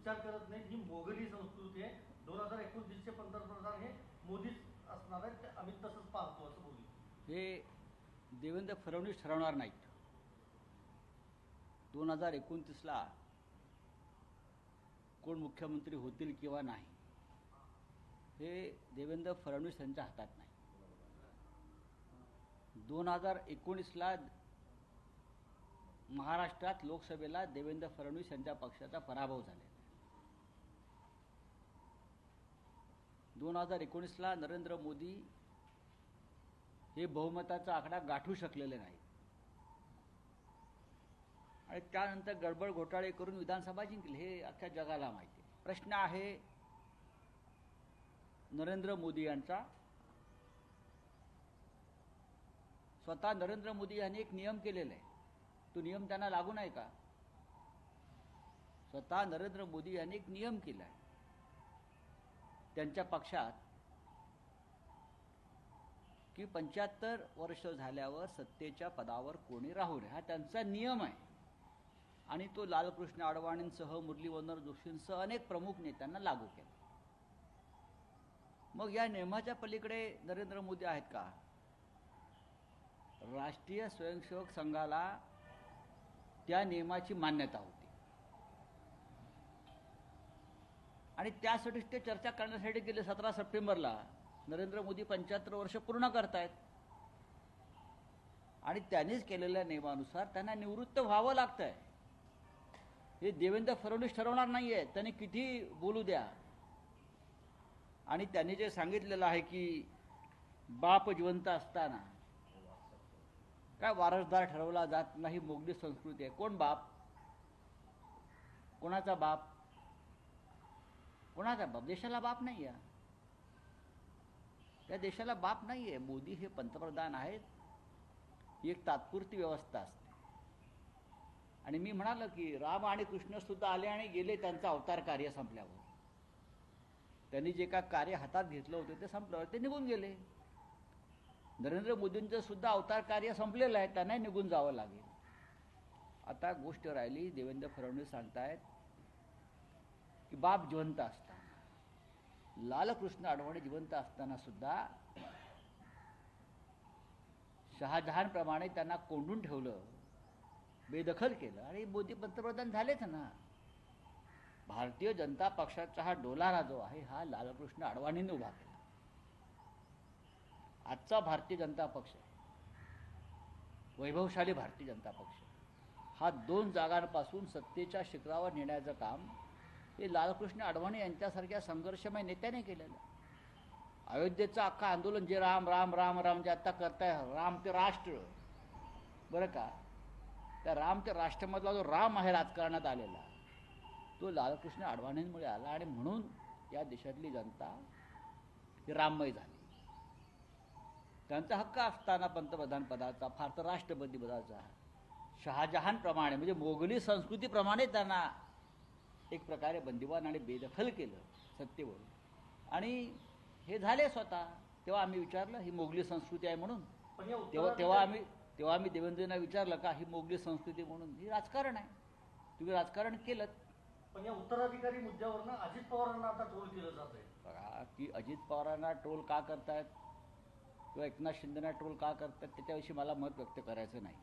विचार करत नाही, ही मोगली संस्कृती आहे. 2029चे पंतप्रधान हे मोदीच असणार आहेत, आम्ही तसंच पाहतो असं बोलले. हे देवेंद्र फडणवीस ठरवणार नाहीत. 2029ला कोण मुख्यमंत्री होतील किंवा नाही हे देवेंद्र फडणवीस यांच्या हातात नाही. 2019ला महाराष्ट्रात लोकसभेला देवेंद्र फडणवीस यांच्या पक्षाचा पराभव झालेला आहे. 2019ला नरेंद्र मोदी हे बहुमताचा आकडा गाठू शकलेले नाही आणि त्यानंतर गडबड घोटाळे करून विधानसभा जिंकली, हे अख्ख्या जगाला माहिती आहे. प्रश्न आहे नरेंद्र मोदी यांचा. स्वतः नरेंद्र मोदी यांनी एक नियम केलेला आहे, तो नियम त्यांना लागू नाही का? स्वतः नरेंद्र मोदी यांनी एक नियम केला आहे त्यांच्या पक्षात की 75 वर्ष झाल्यावर सत्तेच्या पदावर कोणी राहू नये, हा त्यांचा नियम आहे. आणि तो लालकृष्ण अडवाणींसह मुरली मनोहर जोशींसह अनेक प्रमुख नेत्यांना लागू केला. मग या नियमाच्या पलीकडे नरेंद्र मोदी आहेत का? राष्ट्रीय स्वयंसेवक संघाला त्या नियमाची मान्यता होती आणि त्यासाठीच ते चर्चा करण्यासाठी गेले. 17 सप्टेंबरला नरेंद्र मोदी 75 वर्ष पूर्ण करतायत आणि त्यांनीच केलेल्या नियमानुसार त्यांना निवृत्त व्हावं लागतंय. हे देवेंद्र फडणवीस ठरवणार नाहीये, त्यांनी किती बोलू द्या. आणि त्यांनी जे सांगितलेलं आहे की बाप जिवंत असताना काय वारसदार ठरवला जात नाही, मोगली संस्कृती आहे. कोण बाप? कोणाचा बाप? कोणाचा बाप? देशाला बाप नाही आहे, त्या देशाला बाप नाही आहे. मोदी हे पंतप्रधान आहेत, ही एक तात्पुरती व्यवस्था असते. आणि मी म्हणालो की राम आणि कृष्ण सुद्धा आले आणि गेले त्यांचं अवतार कार्य संपल्यावर. त्यांनी जे काय कार्य हातात घेतलं होतं ते संपल्यावर ते निघून गेले. नरेंद्र मोदींचं सुद्धा अवतार कार्य संपलेलं आहे, त्यांना निघून जावं लागेल. आता गोष्ट राहिली, देवेंद्र फडणवीस सांगतायत की बाप जिवंत असताना, लालकृष्ण अडवाणी जिवंत असताना सुद्धा शहाजहानप्रमाणे त्यांना कोंडून ठेवलं, बेदखल केलं आणि मोदी पंतप्रधान झालेच ना. भारतीय जनता पक्षाचा हा डोलारा जो आहे हा लालकृष्ण अडवाणींनी उभा केला. आजचा भारतीय जनता पक्ष, वैभवशाली भारतीय जनता पक्ष, हा 2 जागांपासून सत्तेच्या शिखरावर नेण्याचं काम हे लालकृष्ण अडवाणी यांच्यासारख्या संघर्षमय नेत्याने केलेलं. अयोध्येचं अख्खं आंदोलन जे राम राम राम राम जे आत्ता करताय, राम ते राष्ट्र, बरं का, त्या राम ते राष्ट्रमधला जो राम आहे राजकारणात आलेला, तो लालकृष्ण अडवाणींमुळे आला. आणि म्हणून या देशातली जनता ही राममय झाली. त्यांचा हक्क असताना पंतप्रधान पदाचा, फार तर राष्ट्रपती पदाचा, शहाजहानप्रमाणे म्हणजे मोगली संस्कृतीप्रमाणे त्यांना एक प्रकारे बंदिवान आणि बेदखल केलं सत्तेवरून. आणि हे झाले स्वतः. तेव्हा आम्ही विचारलं ही मोगली संस्कृती आहे म्हणून. तेव्हा आम्ही देवेंद्रना विचारलं का ही मोगली संस्कृती म्हणून? ही राजकारण आहे, तुम्ही राजकारण केलं. पण या उत्तराधिकारी मुद्द्यावर ना अजित पवारांना आता ट्रोल केलं जात आहे. बघा की अजित पवारांना ट्रोल का करतायत किंवा एकनाथ शिंदेना ट्रोल का करतात त्याच्याविषयी मला मत व्यक्त करायचं नाही.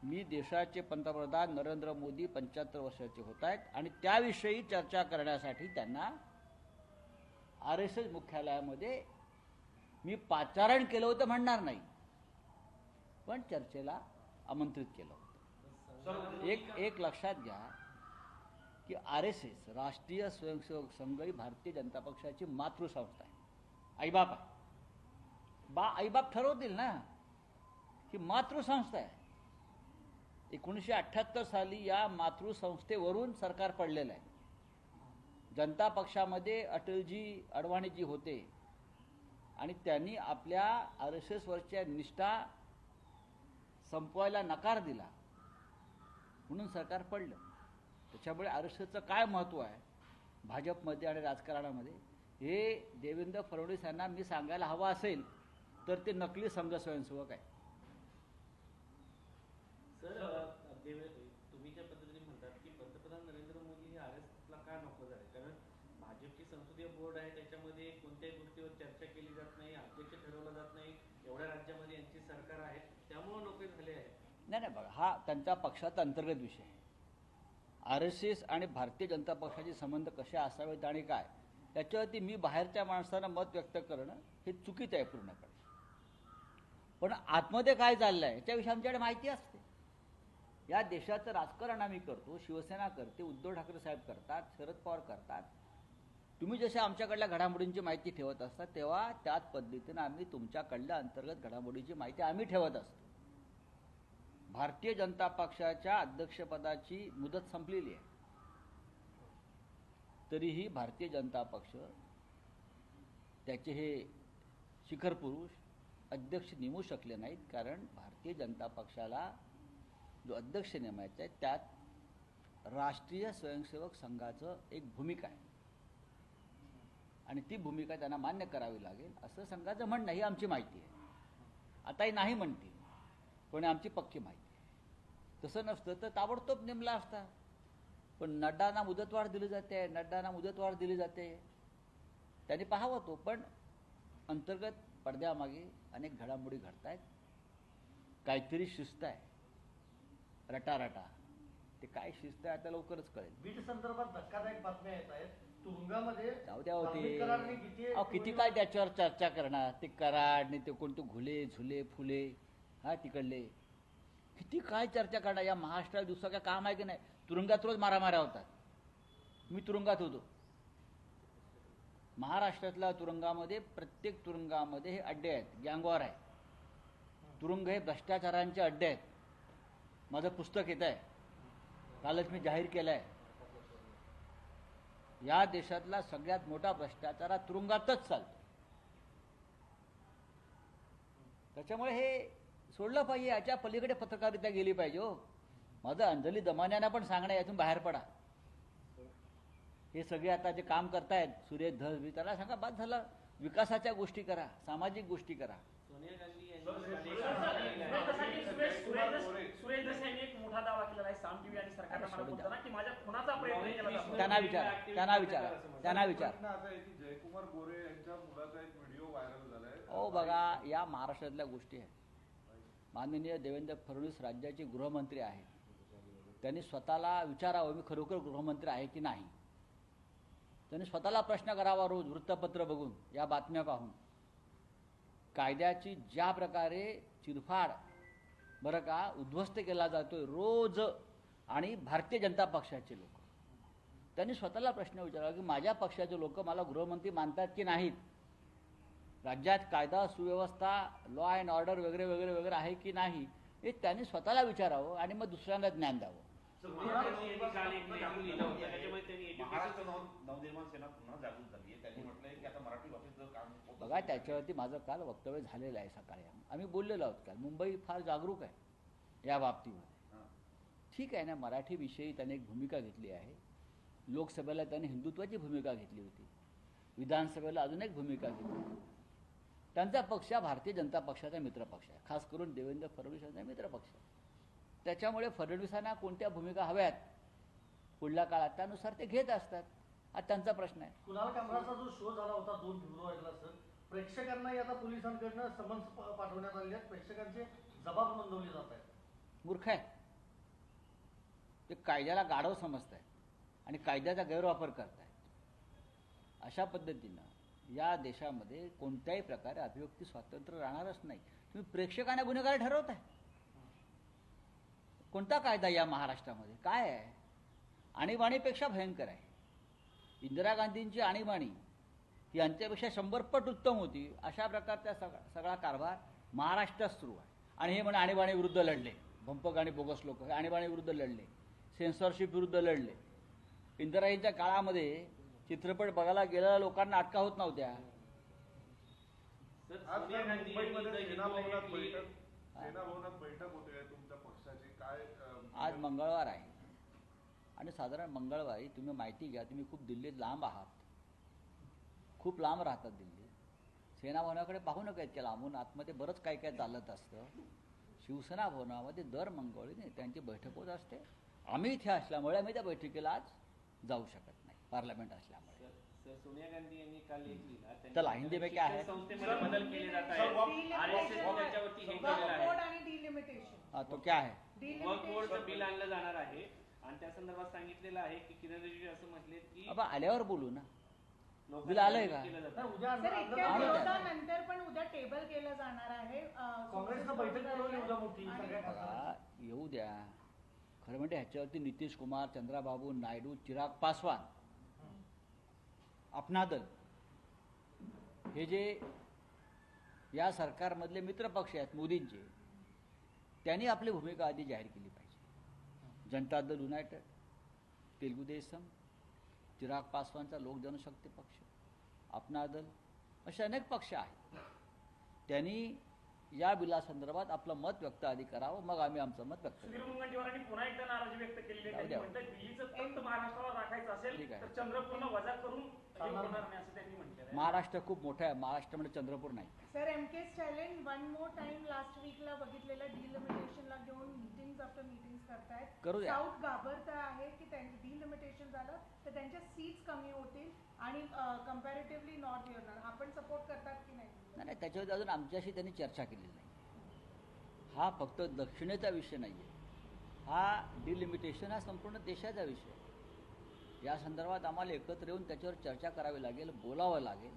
मी देशाचे पंतप्रधान नरेंद्र मोदी 75 वर्षाचे होत आहेत आणि त्याविषयी चर्चा करण्यासाठी त्यांना RSS मुख्यालयामध्ये मी पाचारण केलं होतं म्हणणार नाही, पण चर्चेला आमंत्रित केलं होतं. एक लक्षात घ्या की RSS राष्ट्रीय स्वयंसेवक संघ ही भारतीय जनता पक्षाची मातृसंस्था आहे, आईबाप आहे. आईबाप ठरवतील ना, ही मातृसंस्था आहे. 1978 साली या मातृसंस्थेवरून सरकार पडलेलं आहे. जनता पक्षामध्ये अटलजी अडवाणीजी होते आणि त्यांनी आपल्या RSS वरच्या निष्ठा संपवायला नकार दिला म्हणून सरकार पडलं. त्याच्यामुळे RSSचं काय महत्त्व आहे भाजपमध्ये आणि राजकारणामध्ये हे देवेंद्र फडणवीस यांना मी सांगायला हवं असेल तर ते नकली संघ स्वयंसेवक आहे. सर, तुम्ही ज्या पद्धतीने म्हणतात की पंतप्रधान नरेंद्र मोदी हे RSSला का नको बातम्या झाल्या. कारण भाजपची संसदीय बोर्ड आहे, त्याच्यामध्ये कोणत्याही गोष्टीवर चर्चा केली जात नाही, अध्यक्ष ठरवलं जात नाही. एवढ्या राज्यामध्ये यांची सरकार आहे, त्यामुळे नोकरी झाले आहे. नाही बघा, हा त्यांच्या पक्षाचा अंतर्गत विषय आहे. RSS आणि भारतीय जनता पक्षाचे संबंध कसे असावेत आणि काय त्याच्यावरती मी बाहेरच्या माणसांना मत व्यक्त करणं हे चुकीचं आहे पूर्णपणे. पण आतमध्ये काय चाललं आहे याच्याविषयी आमच्याकडे माहिती असते. या देशाचं राजकारण आम्ही करतो, शिवसेना करते, उद्धव ठाकरे साहेब करतात, शरद पवार करतात. तुम्ही जशा आमच्याकडल्या घडामोडींची माहिती ठेवत असता तेव्हा त्याच पद्धतीनं आम्ही तुमच्याकडल्या अंतर्गत घडामोडीची माहिती आम्ही ठेवत असतो. भारतीय जनता पक्षाच्या अध्यक्षपदाची मुदत संपलेली आहे, तरीही भारतीय जनता पक्ष त्याचे हे शिखर पुरुष अध्यक्ष नेमू शकले नाहीत. कारण भारतीय जनता पक्षाला जो अध्यक्ष नेमायचा आहे त्यात राष्ट्रीय स्वयंसेवक संघाचं एक भूमिका आहे आणि ती भूमिका त्यांना मान्य करावी लागेल असं संघाचं म्हणणं, ही आमची माहिती आहे. आताही नाही म्हणतील पण आमची पक्की माहिती आहे. तसं नसतं तर ताबडतोब नेमला असता. पण नड्डांना मुदतवाढ दिली जाते, नड्डांना मुदतवाढ दिली जाते, त्यांनी पाहावं तो. पण अंतर्गत पडद्यामागे अनेक घडामोडी घडत आहेत. काहीतरी शिस्त आहे, रटारटा. ते काय शिस्त आहे आता लवकरच कळेल. बीड संदर्भात धक्कादायक बातम्या येत आहेत. तुरुंगामध्ये जाऊ द्या होते. धार्मिक कराराने किती किती काय त्याच्यावर चर्चा करणार. ते कराड आणि ते कोणते घुले झुले फुले हा तिकडले किती काय चर्चा करणार. या महाराष्ट्रात दुसरं काय काम आहे की नाही. तुरुंगात रोज मारामाऱ्या होतात. मी तुरुंगात होतो. महाराष्ट्रातल्या तुरुंगामध्ये प्रत्येक तुरुंगामध्ये हे अड्डे आहेत, गँगवॉर आहे. तुरुंग हे भ्रष्टाचारांचे अड्डे आहेत. माझं पुस्तक येत आहे, कालच मी जाहीर केलं आहे. या देशातला सगळ्यात मोठा भ्रष्टाचार हा तुरुंगातच चालतो. त्याच्यामुळे हे सोडलं पाहिजे. याच्या पलीकडे पत्रकारिता गेली पाहिजे. हो, माझं अंजली दमान्यांना पण सांगणं, यातून बाहेर पडा. हे सगळे आता जे काम करतायत सुरेश धस बी, त्याला सांगा बाद झालं, विकासाच्या गोष्टी करा, सामाजिक गोष्टी करा. सोनिया गांधी सुरेश दस यांनी एक मोठा दावा केलेला आहे साम टीव्ही आणि सरकारला मला बोलताना की माझ्या खुनाचा प्रयत्न केला जातो. त्यांना विचारा. जयकुमार गोरे यांच्या मुलाचा एक व्हिडिओ व्हायरल झालाय. हो बघा, या महाराष्ट्रातल्या गोष्टी आहेत. माननीय देवेंद्र फडणवीस राज्याचे गृहमंत्री आहेत. त्यांनी स्वतःला विचारावं, मी खरोखर गृहमंत्री आहे की नाही. त्यांनी स्वतःला प्रश्न करावा रोज, वृत्तपत्र बघून, या बातम्या पाहून. कायद्याची ज्या प्रकारे चिरफाड बरं का उद्ध्वस्त केला जातोय रोज, आणि भारतीय जनता पक्षाचे लोक, त्यांनी स्वतःला प्रश्न विचारावा की माझ्या पक्षाचे लोक मला गृहमंत्री मानतात की नाहीत. राज्यात कायदा सुव्यवस्था, लॉ अँड ऑर्डर वगैरे वगैरे वगैरे आहे की नाही, हे त्यांनी स्वतःला विचारावं आणि मग दुसऱ्यांना ज्ञान द्यावं. महाराष्ट्र नवनिर्माण सेना पुन्हा जागृत झाली आहे. त्यांनी म्हटलंय की आता मराठी भाषेचं काम होत बघा, त्याच्यावरती माझं काल वक्तव्य झालेलं आहे. सकाळी आम्ही बोललेलो आहोत. काल मुंबई फार जागरूक आहे या बाबतीमध्ये. ठीक आहे ना, मराठीविषयी त्याने एक भूमिका घेतली आहे. लोकसभेला त्याने हिंदुत्वाची भूमिका घेतली होती, विधानसभेला अजून एक भूमिका घेतली. त्यांचा पक्ष हा भारतीय जनता पक्षाचा मित्रपक्ष आहे, खास करून देवेंद्र फडणवीस यांचा मित्रपक्ष. त्याच्यामुळे फडणवीसांना कोणत्या भूमिका हव्यात पुढल्या काळात त्यानुसार ते घेत असतात. हा त्यांचा प्रश्न आहे. कुणाल कामराचा जो शो झाला होता 2 फेब्रुवारीला सर, प्रेक्षकांनाही आता पोलिसांकडनं समन्स पाठवण्यात आले आहेत. प्रेक्षकांचे जबाब नोंदवले जात आहेत. मूर्ख आहे ते. कायद्याला गाढव समजत आहेत आणि कायद्याचा गैरवापर करत आहेत. अशा पद्धतीनं या देशामध्ये कोणत्याही प्रकारे अभिव्यक्ती स्वातंत्र्य राहणारच नाही. तुम्ही प्रेक्षकांना गुन्हेगार ठरवताय. कोणता कायदा या महाराष्ट्रामध्ये काय आहे? आणीबाणीपेक्षा भयंकर आहे. इंदिरा गांधींची आणीबाणी ही यांच्यापेक्षा 100 पट उत्तम होती. अशा प्रकारचा सगळा कारभार महाराष्ट्रात सुरू आहे. आणि हे म्हणे आणीबाणी विरुद्ध लढले, भंपक आणि बोगस लोक आणीबाणी विरुद्ध लढले, सेन्सॉरशिप विरुद्ध लढले. इंदिराजींच्या काळामध्ये चित्रपट बघायला गेलेल्या लोकांना अटका होत नव्हत्या. सेना भवनात बैठक होते तुमच्या पक्षाची, काय आज मंगळवार आहे आणि साधारण मंगळवारी तुम्ही माहिती घ्या, तुम्ही खूप दिल्लीत लांब आहात, खूप लांब राहतात दिल्लीत. सेना भवनाकडे पाहू नका इतक्या लांबून. आतमध्ये बरंच काय काय चालत असतं. शिवसेना भवनामध्ये दर मंगळवारी त्यांची बैठक होत असते. आम्ही इथे असल्यामुळे आम्ही त्या बैठकीला आज जाऊ शकत नाही. पार्लमेंट असल्यामुळे. सर, सोनिया गांधी यांनी काल एक लिहिला त्यांनी चला, हिंदी में क्या है? शिक्षण संस्थेमध्ये बदल केले जात आहेत. RSS ने त्याच्यावरती हे केलेलं आहे. आणि डिलिमिटेशन हाँ, तो क्या है? वक्फ बोर्डचं बिल आणलं जाणार आहे आणि त्या संदर्भात सांगितलेलं आहे की किरण रिजिजू असं म्हटले की अब आल्यावर बोलू ना. लोकांना बिल आलंय का? केलं जातं. नाही, उद्या सर इतक्या आणलं जातं. विरोधानंतर पण उद्या टेबल केलं जाणार आहे काँग्रेसनं बैठक बोलवली उद्या मोठी सगळ्या खासदारांची. बघा, येऊ द्या. खरं म्हणजे ह्याच्यावरती नितीश कुमार, चंद्राबाबू नायडू, चिराग पासवान, अपना दल हे जे या सरकारमधले मित्रपक्ष आहेत मोदींचे, त्यांनी आपली भूमिका आधी जाहीर केली पाहिजे. जनता दल युनायटेड, तेलुगू देशम, चिराग पासवानचा लोक जनशक्ती पक्ष, अपना दल, असे अनेक पक्ष आहेत. त्यांनी या बिलासंदर्भात आपलं मत व्यक्त आधी करावं, मग आम्ही आमचं मत व्यक्त सुधीर करू. मुनगंटीवारांनी पुन्हा एकदा नाराजी व्यक्त केलेली आहे. जाऊ त्यांनी द्या. म्हणतात दिल्लीचं तख्त महाराष्ट्रावर राखायचं असेल ठीक आहे. तर चंद्रपूरनं वजा करून हे होणार नाही असं त्यांनी म्हटलेलं आहे. महाराष्ट्र खूप मोठा आहे. महाराष्ट्रामध्ये चंद्रपूर नाही. Sir MK Stalin one more time last वीकला बघितलेलं डिलिमिटेशनला घेऊन मीटिंग्स आफ्टर मीटिंग्स करतायत. करू द्या. साऊथ घाबरत आहे की त्यांचं डिलिमिटेशन झालं तर त्यांच्या सीट्स कमी होतील आणि कम्पॅरेटिव्हली नॉर्थ येणार. आपण सपोर्ट करतात की नाही? नाही, त्याच्यावर अजून आमच्याशी त्यांनी चर्चा केलेली नाही. हा फक्त दक्षिणेचा विषय नाही आहे. हा डिलिमिटेशन हा संपूर्ण देशाचा विषय आहे. या संदर्भात आम्हाला एकत्र येऊन त्याच्यावर चर्चा करावी लागेल, बोलावं लागेल.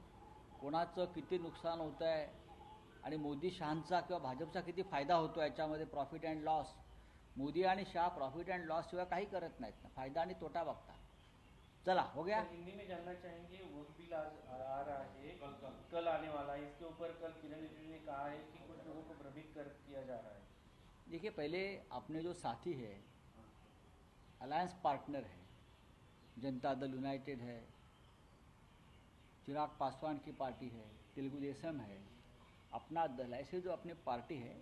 कोणाचं किती नुकसान होतं आहे आणि मोदी शहांचा किंवा भाजपचा किती फायदा होतो याच्यामध्ये प्रॉफिट अँड लॉस. मोदी आणि शाह प्रॉफिट अँड लॉस शिवाय काही करत नाहीत ना, फायदा आणि तोटा बघता. चला, हो गया. सर, हिंदी में जानना चाहेंगे वक्त बिल आज आ रहा है, कल आने वाला है. इसके ऊपर कल किरण रिजिजू ने कहा है कि कुछ लोगों को भ्रमित किया जा रहा है. देखिए, पहले अपने जो साथी है, अलायंस पार्टनर है, जनता दल यूनाइटेड है, चिराग पासवान की पार्टी है, तेलुगु देशम है, अपना दल, ऐसे जो अपनी पार्टी है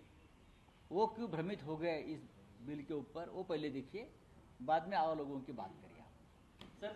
वो क्यों भ्रमित हो गए इस बिल के ऊपर, वो पहले देखिए, बाद में और लोगों की बात करिए. सर